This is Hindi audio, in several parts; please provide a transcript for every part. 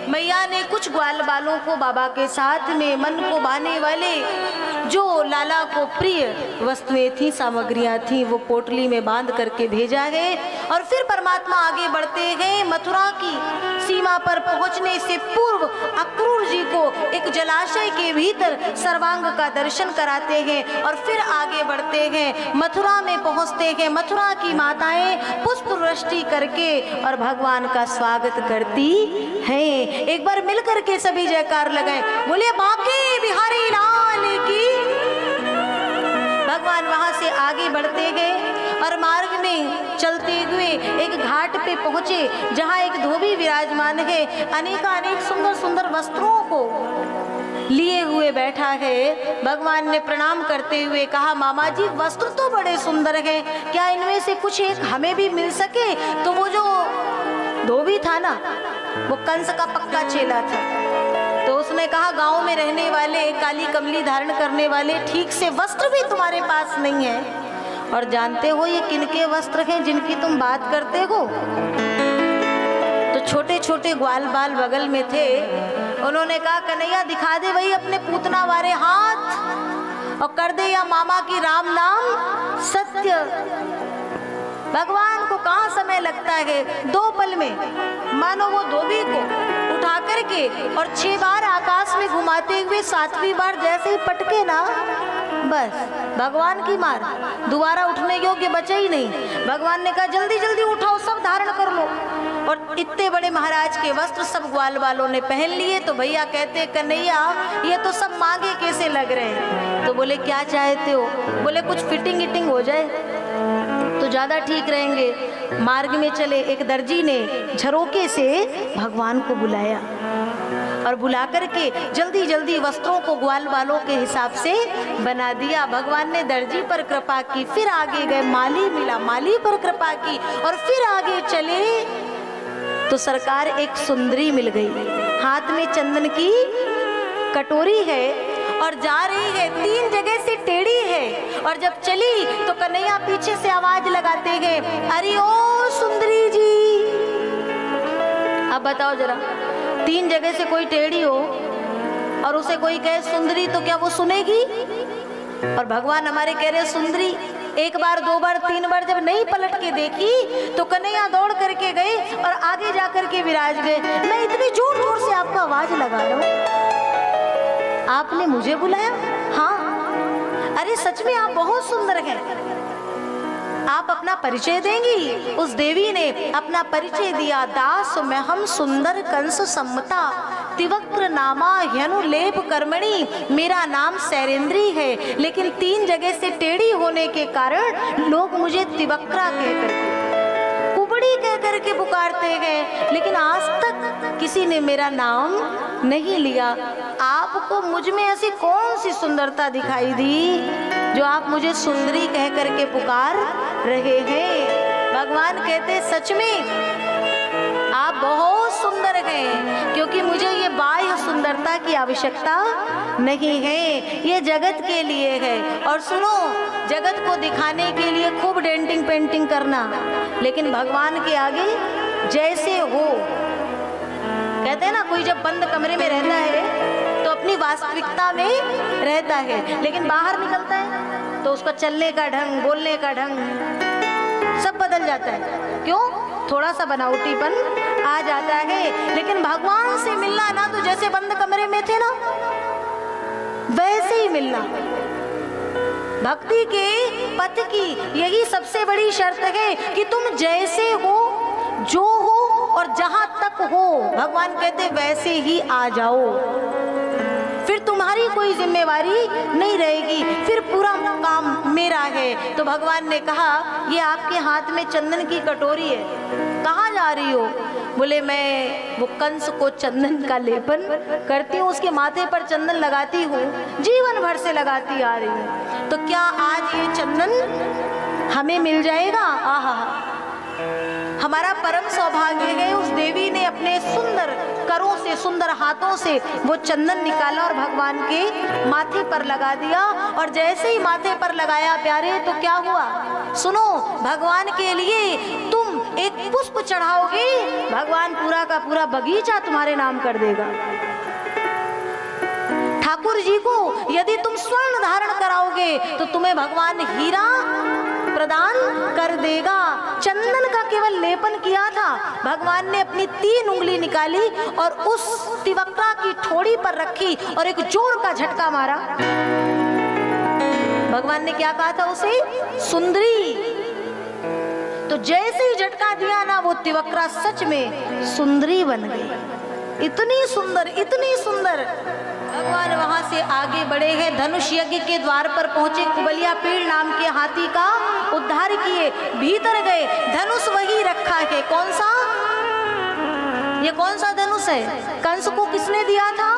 मैया ने कुछ ग्वाल बालों को बाबा के साथ में मन को भाने वाले जो लाला को प्रिय वस्तुएं थी, सामग्रियां थी, वो पोटली में बांध करके भेजा है। और फिर परमात्मा आगे बढ़ते गए। मथुरा की सीमा पर पहुंचने से पूर्व अक्रूर जी को एक जलाशय के भीतर सर्वांग का दर्शन कराते हैं और फिर आगे बढ़ते हैं। मथुरा में पहुंचते हैं। मथुरा की माताएं पुष्प वृष्टि करके और भगवान का स्वागत करती हैं। एक बार मिल करके सभी जयकार लगाएं, बोलिए बांके बिहारी लाल की। भगवान वहां से आगे बढ़ते गए और मार्ग में चलते हुए एक घाट पे पहुंचे जहां एक धोबी विराजमान है, अनेक सुंदर सुंदर वस्त्रों को लिए हुए बैठा है। भगवान ने प्रणाम करते हुए कहा, मामा जी वस्त्र तो बड़े सुंदर हैं, क्या इनमें से कुछ एक हमें भी मिल सके? तो वो जो धोबी था ना, वो कंस का पक्का चेला था। तो उसने कहा, गांव में रहने वाले, काली कमली धारण करने वाले ठीक से वस्त्र भी तुम्हारे पास नहीं है? और जानते हो ये किनके वस्त्र हैं जिनकी तुम बात करते हो? तो छोटे छोटे ग्वाल बाल बगल में थे। उन्होंने कहा, कन्हैया दिखा दे वही अपने पूतना वाले हाथ और कर दे या मामा की राम नाम सत्य। भगवान को कहाँ समय लगता है, 2 पल में मानो वो धोबी को उठा करके और 6 बार आकाश में घुमाते हुए 7वीं बार जैसे ही पटके ना, बस भगवान की मार, दोबारा उठने योग्य बचा ही नहीं। भगवान ने कहा, जल्दी जल्दी उठाओ, सब धारण कर लो। और इतने बड़े महाराज के वस्त्र सब ग्वाल वालों ने पहन लिए। तो भैया कहते, कन्हैया ये तो सब मांगे कैसे लग रहे हैं? तो बोले, क्या चाहते हो? बोले, कुछ फिटिंग इटिंग हो जाए तो ज्यादा ठीक रहेंगे। मार्ग में चले, एक दर्जी ने झरोके से भगवान को बुलाया और बुला करके जल्दी जल्दी वस्त्रों को ग्वाल वालों के हिसाब से बना दिया। भगवान ने दर्जी पर कृपा की, फिर आगे गए, माली मिला, माली पर कृपा की और फिर आगे चले तो सरकार एक सुंदरी मिल गई। हाथ में चंदन की कटोरी है और जा रही है, 3 जगह से टेढ़ी है। और जब चली तो कन्हैया पीछे से आवाज लगाते हैं, अरे ओ सुंदरी जी। अब बताओ जरा, 3 जगह से कोई टेढ़ी हो और उसे कोई कहे सुंदरी, तो क्या वो सुनेगी? और भगवान हमारे कह रहे सुंदरी। 1 बार 2 बार 3 बार जब नहीं पलट के देखी तो कन्हैया दौड़ करके गए और आगे जा करके विराज गए। मैं इतनी जोर जोर से आपका आवाज लगा रहा हूँ, आपने मुझे बुलाया? हाँ, अरे सच में आप बहुत सुंदर हैं, आप अपना परिचय देंगी? उस देवी ने अपना परिचय दिया, दास में हम सुंदर कंस सम्मता, तिवक्र नामा ह्यनुलेप कर्मणि, मेरा नाम सैरेंद्री है, लेकिन 3 जगह से टेढ़ी होने के कारण लोग मुझे तिवक्रा कहकर, कुबड़ी कहकर के पुकारते हैं, लेकिन आज तक किसी ने मेरा नाम नहीं लिया। आपको मुझ में ऐसी कौन सी सुंदरता दिखाई दी जो आप मुझे सुंदरी कह करके पुकार रहे हैं? भगवान कहते, सच में आप बहुत सुंदर हैं, क्योंकि मुझे ये बाह्य सुंदरता की आवश्यकता नहीं है, ये जगत के लिए है। और सुनो, जगत को दिखाने के लिए खूब डेंटिंग पेंटिंग करना, लेकिन भगवान के आगे जैसे हो। कहते हैं ना, कोई जब बंद कमरे में रहता है तो अपनी वास्तविकता में रहता है, लेकिन बाहर निकलता है तो उसका चलने का ढंग, बोलने का ढंग सब बदल जाता है। क्यों? थोड़ा सा बनावटीपन आ जाता है। लेकिन भगवान से मिलना ना, तो जैसे बंद कमरे में थे ना, वैसे ही मिलना। भक्ति के पथ की यही सबसे बड़ी शर्त है कि तुम जैसे हो, जो हो और जहां तक हो, भगवान कहते वैसे ही आ जाओ। फिर तुम्हारी कोई जिम्मेवारी नहीं रहेगी, फिर पूरा काम मेरा है। तो भगवान ने कहा, ये आपके हाथ में चंदन की कटोरी है, कहाँ जा रही हो? बोले, मैं वो कंस को चंदन का लेपन करती हूँ, उसके माथे पर चंदन लगाती हूँ, जीवन भर से लगाती आ रही हूँ। तो क्या आज ये चंदन हमें मिल जाएगा? आहा, हमारा परम सौभाग्य है। उस देवी ने अपने सुंदर करों से, सुंदर हाथों से वो चंदन निकाला और भगवान के माथे पर लगा दिया। और जैसे ही माथे पर लगाया प्यारे, तो क्या हुआ? सुनो, भगवान के लिए तुम एक पुष्प चढ़ाओगे, भगवान पूरा का पूरा बगीचा तुम्हारे नाम कर देगा। ठाकुर जी को यदि तुम स्वर्ण धारण कराओगे तो तुम्हें भगवान हीरा प्रदान कर देगा। चंदन का केवल लेपन किया था, भगवान ने अपनी 3 उंगली निकाली और उस तिवक्रा की ठोड़ी पर रखी और एक जोर का झटका मारा। भगवान ने क्या कहा था उसे? सुंदरी। तो जैसे ही झटका दिया ना, वो तिवक्रा सच में सुंदरी बन गई। इतनी सुंदर, इतनी सुंदर। भगवान वहां से आगे बढ़े हैं, धनुष यज्ञ के द्वार पर पहुंचे, कुबलिया पीड़ नाम के हाथी का उद्धार किए, भीतर गए, धनुष वही रखा है। कौन सा? ये कौन सा धनुष है? कंस को किसने दिया था?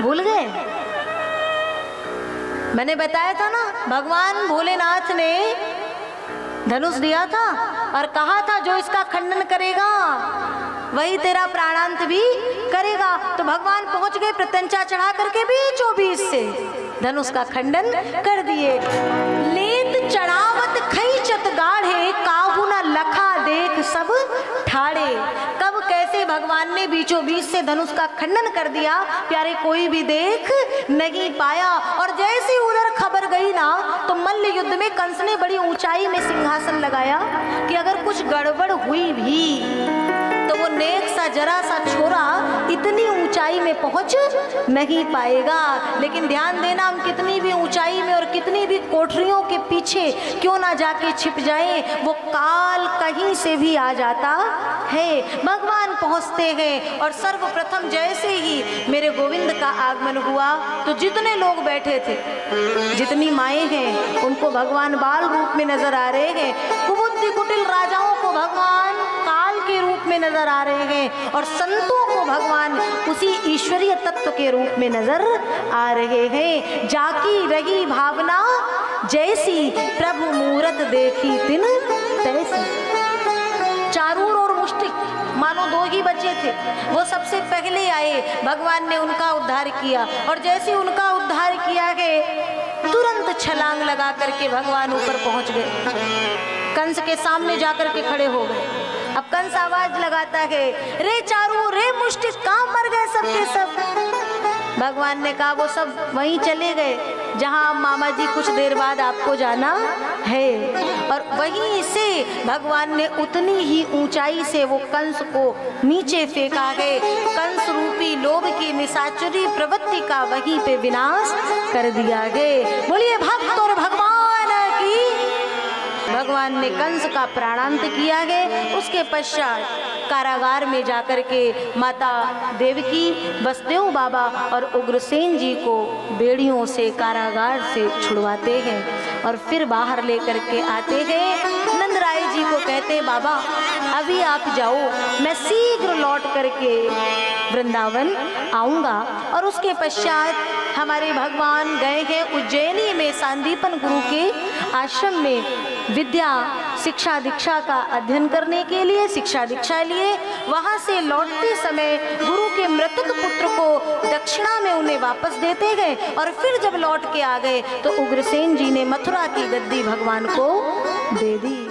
भूल गए? मैंने बताया था ना, भगवान भोलेनाथ ने धनुष दिया था और कहा था जो इसका खंडन करेगा वही तेरा प्राणांत भी करेगा। तो भगवान पहुंच गए, प्रत्यंचा चढ़ा करके बीचों बीच से धनुष का खंडन कर दिए। लेत चढ़ावत खैचत गाढ़े, काहू न लखा देख सब ठाड़े। कब कैसे भगवान ने बीचों बीच से धनुष का खंडन कर दिया, प्यारे कोई भी देख नहीं पाया। और जैसे उधर खबर गई ना, तो मल्ल युद्ध में कंस ने बड़ी ऊंचाई में सिंहासन लगाया कि अगर कुछ गड़बड़ हुई भी तो वो नेक सा जरा सा छोरा इतनी ऊंचाई में पहुंच नहीं पाएगा। लेकिन ध्यान देना, हम कितनी भी ऊंचाई में और कितनी भी कोठरियों के पीछे क्यों ना जाके छिप जाएं, वो काल कहीं से भी आ जाता है। भगवान पहुंचते हैं और सर्वप्रथम जैसे ही मेरे गोविंद का आगमन हुआ तो जितने लोग बैठे थे, जितनी माएँ हैं, उनको भगवान बाल रूप में नजर आ रहे हैं। कुबुद्धि कुटिल राजाओं को भगवान काल के रूप में नजर आ रहे हैं और संतों को भगवान उसी ईश्वरीय तत्व के रूप में नजर आ रहे हैं। जाकी रही भावना जैसी, प्रभु मूरत देखी तिन तैसी। चारूर और मुष्टिक मानो 2 ही बचे थे, वो सबसे पहले आए, भगवान ने उनका उद्धार किया। और जैसे उनका उद्धार किया है, तुरंत छलांग लगा करके भगवान ऊपर पहुंच गए, कंस के सामने जाकर के खड़े हो गए। अब कंस आवाज लगाता है, रे चारू, रे मुष्टिक, कहाँ मर गए सब के सब? भगवान ने कहा वो सब वहीं चले गए जहां मामा जी कुछ देर बाद आपको जाना है। और वहीं से भगवान ने उतनी ही ऊंचाई से वो कंस को नीचे फेंका है। कंस रूपी लोभ की निशाचरी प्रवृत्ति का वहीं पे विनाश कर दिया है। बोलिए भक्त और भगवान की। भगवान ने कंस का प्राणांत किया है। उसके पश्चात कारागार में जाकर के माता देवकी, वसुदेव बाबा और उग्रसेन जी को बेड़ियों से कारागार से छुड़वाते हैं और फिर बाहर लेकर के आते हैं। नंदराय जी को कहते हैं, बाबा अभी आप जाओ, मैं शीघ्र लौट करके वृंदावन आऊँगा। और उसके पश्चात हमारे भगवान गए हैं उज्जैनी में सांदीपन गुरु के आश्रम में विद्या शिक्षा दीक्षा का अध्ययन करने के लिए शिक्षा दीक्षा लिए। वहाँ से लौटते समय गुरु के मृतक पुत्र को दक्षिणा में उन्हें वापस देते गए। और फिर जब लौट के आ गए तो उग्रसेन जी ने मथुरा की गद्दी भगवान को दे दी।